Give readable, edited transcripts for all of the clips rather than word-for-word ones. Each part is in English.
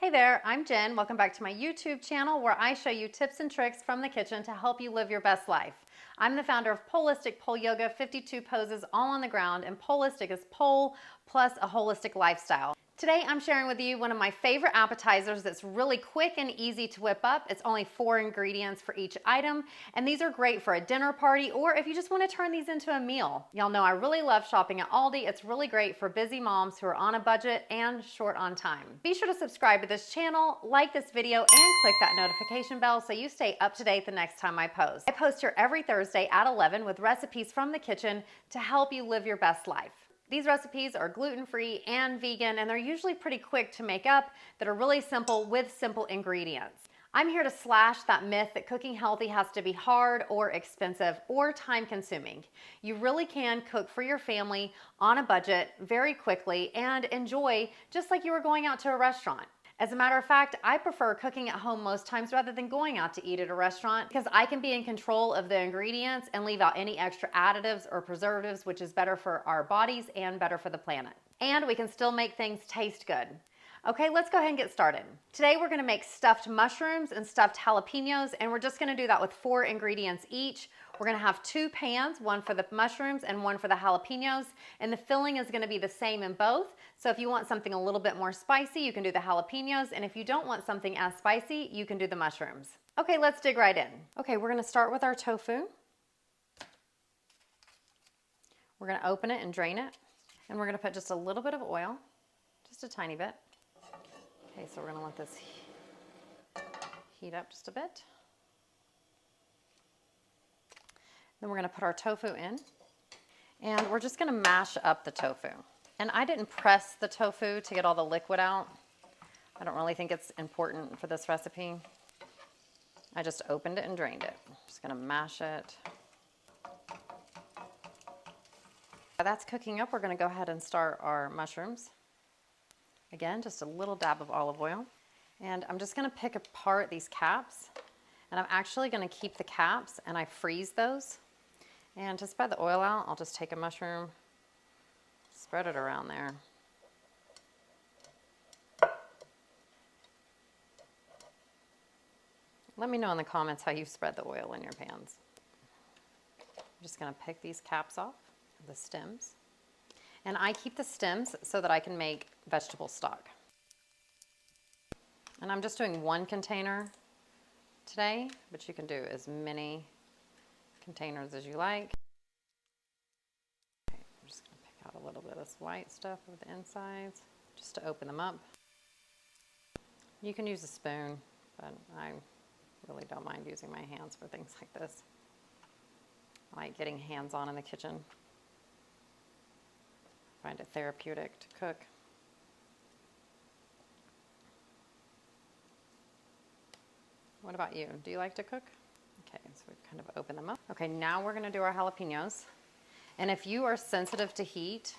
Hey there, I'm Jen. Welcome back to my YouTube channel where I show you tips and tricks from the kitchen to help you live your best life. I'm the founder of Polistic Pole Yoga, 52 poses all on the ground, and Polistic is pole plus a holistic lifestyle. Today I'm sharing with you one of my favorite appetizers that's really quick and easy to whip up. It's only 4 ingredients for each item, and these are great for a dinner party or if you just want to turn these into a meal. Y'all know I really love shopping at Aldi. It's really great for busy moms who are on a budget and short on time. Be sure to subscribe to this channel, like this video, and click that notification bell so you stay up to date the next time I post. I post here every Thursday at 11 with recipes from the kitchen to help you live your best life. These recipes are gluten-free and vegan, and they're usually pretty quick to make up, that are really simple with simple ingredients. I'm here to slash that myth that cooking healthy has to be hard or expensive or time-consuming. You really can cook for your family on a budget very quickly and enjoy just like you were going out to a restaurant. As a matter of fact, I prefer cooking at home most times rather than going out to eat at a restaurant because I can be in control of the ingredients and leave out any extra additives or preservatives, which is better for our bodies and better for the planet. And we can still make things taste good. Okay, let's go ahead and get started. Today we're gonna make stuffed mushrooms and stuffed jalapenos, and we're just gonna do that with 4 ingredients each. We're gonna have 2 pans, one for the mushrooms and one for the jalapenos, and the filling is gonna be the same in both. So if you want something a little bit more spicy, you can do the jalapenos, and if you don't want something as spicy, you can do the mushrooms. Okay, let's dig right in. Okay, we're gonna start with our tofu. We're gonna open it and drain it, and we're gonna put just a little bit of oil, just a tiny bit. Okay, so we're gonna let this heat up just a bit. Then we're gonna put our tofu in, and we're just gonna mash up the tofu. And I didn't press the tofu to get all the liquid out. I don't really think it's important for this recipe. I just opened it and drained it. Just gonna mash it. While that's cooking up, we're gonna go ahead and start our mushrooms. Again, just a little dab of olive oil. And I'm just gonna pick apart these caps, and I'm actually gonna keep the caps and I freeze those. And to spread the oil out, I'll just take a mushroom, spread it around there. Let me know in the comments how you spread the oil in your pans. I'm just gonna pick these caps off, the stems. And I keep the stems so that I can make vegetable stock. And I'm just doing 1 container today, but you can do as many containers as you like. Okay, I'm just gonna pick out a little bit of this white stuff with the insides, just to open them up. You can use a spoon, but I really don't mind using my hands for things like this. I like getting hands-on in the kitchen. I find it therapeutic to cook. What about you? Do you like to cook? Okay, so we've kind of opened them up. Okay, now we're gonna do our jalapenos. And if you are sensitive to heat,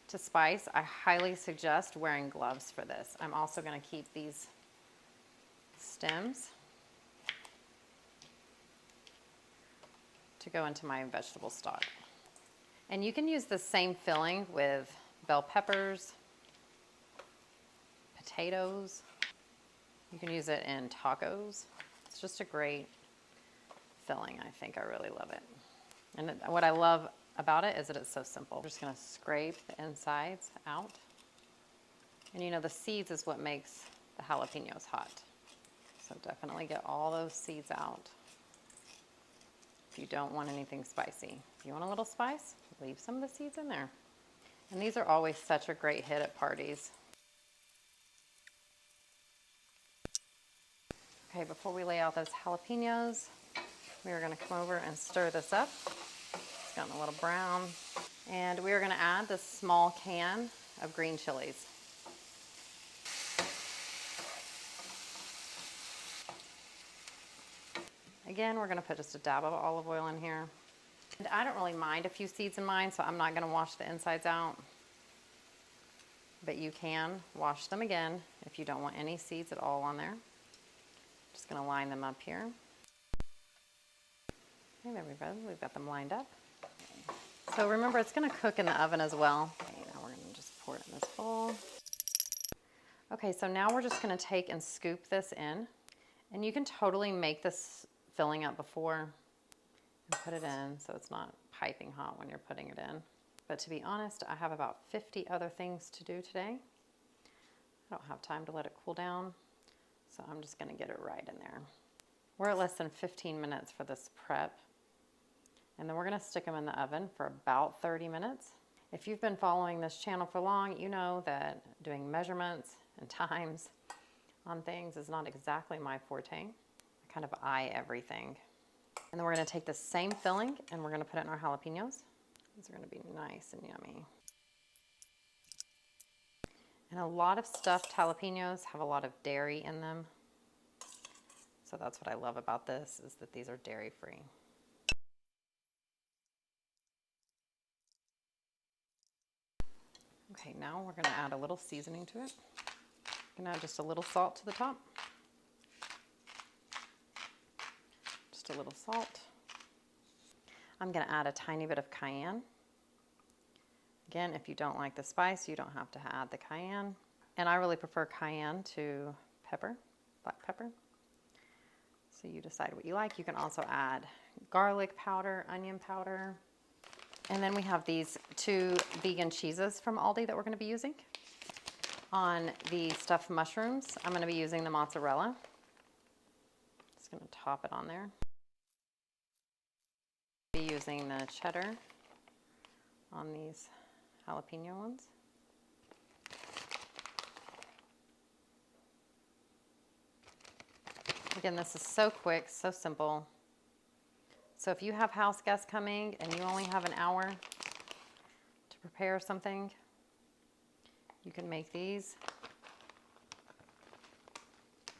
to spice, I highly suggest wearing gloves for this. I'm also gonna keep these stems to go into my vegetable stock. And you can use the same filling with bell peppers, potatoes. You can use it in tacos. It's just a great filling, I think. I really love it. And what I love about it is that it's so simple. I'm just gonna scrape the insides out. And you know, the seeds is what makes the jalapenos hot. So definitely get all those seeds out if you don't want anything spicy. If you want a little spice, leave some of the seeds in there. And these are always such a great hit at parties. Okay, before we lay out those jalapenos, we are gonna come over and stir this up. It's gotten a little brown. And we are gonna add this small can of green chilies. Again, we're gonna put just a dab of olive oil in here. And I don't really mind a few seeds in mine, so I'm not gonna wash the insides out. But you can wash them again if you don't want any seeds at all on there. Just gonna line them up here. Okay, there we go, we've got them lined up. So remember, it's gonna cook in the oven as well. Okay, now we're gonna just pour it in this bowl. Okay, so now we're just gonna take and scoop this in. And you can totally make this filling up before and put it in so it's not piping hot when you're putting it in. But to be honest, I have about 50 other things to do today. I don't have time to let it cool down, so I'm just gonna get it right in there. We're at less than 15 minutes for this prep. And then we're gonna stick them in the oven for about 30 minutes. If you've been following this channel for long, you know that doing measurements and times on things is not exactly my forte. I kind of eye everything. And then we're gonna take the same filling and we're gonna put it in our jalapenos. These are gonna be nice and yummy. And a lot of stuffed jalapenos have a lot of dairy in them. So that's what I love about this, is that these are dairy free. Okay, now we're gonna add a little seasoning to it. I'm gonna add just a little salt to the top. Just a little salt. I'm gonna add a tiny bit of cayenne. Again, if you don't like the spice, you don't have to add the cayenne. And I really prefer cayenne to pepper, black pepper. So you decide what you like. You can also add garlic powder, onion powder. And then we have these 2 vegan cheeses from Aldi that we're gonna be using. On the stuffed mushrooms, I'm gonna be using the mozzarella. Just gonna top it on there. Be using the cheddar on these jalapeno ones. Again, this is so quick, so simple. So if you have house guests coming and you only have an hour to prepare something, you can make these,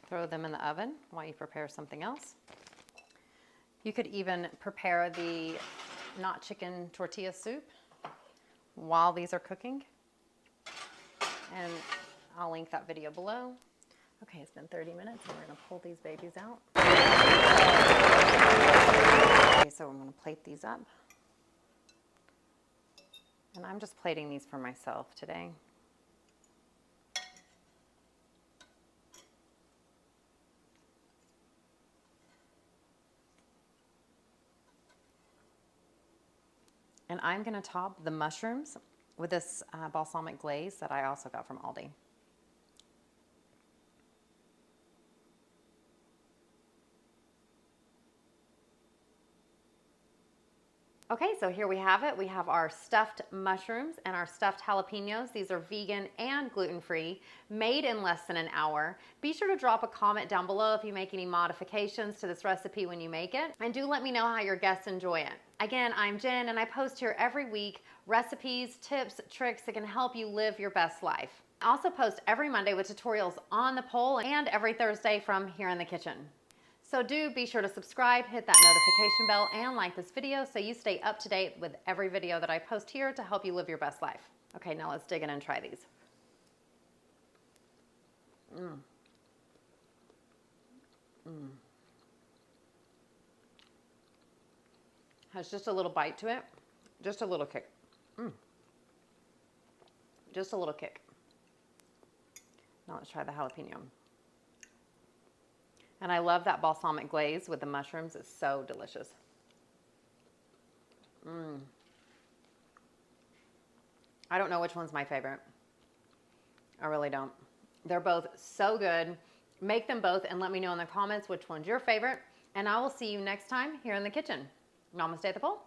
throw them in the oven while you prepare something else. You could even prepare the not chicken tortilla soup while these are cooking. And I'll link that video below. Okay, it's been 30 minutes and we're gonna pull these babies out. Okay, so I'm gonna plate these up. And I'm just plating these for myself today. And I'm gonna top the mushrooms with this balsamic glaze that I also got from Aldi. Okay, so here we have it. We have our stuffed mushrooms and our stuffed jalapenos. These are vegan and gluten-free, made in less than an hour. Be sure to drop a comment down below if you make any modifications to this recipe when you make it. And do let me know how your guests enjoy it. Again, I'm Jen and I post here every week recipes, tips, tricks that can help you live your best life. I also post every Monday with tutorials on the pole and every Thursday from Here in the Kitchen. So do be sure to subscribe, hit that notification bell, and like this video so you stay up to date with every video that I post here to help you live your best life. Okay, now let's dig in and try these. Has just a little bite to it, just a little kick. Just a little kick. Now let's try the jalapeno. And I love that balsamic glaze with the mushrooms. It's so delicious. I don't know which one's my favorite. I really don't. They're both so good. Make them both and let me know in the comments which one's your favorite. And I will see you next time here in the kitchen. Namaste at the pole.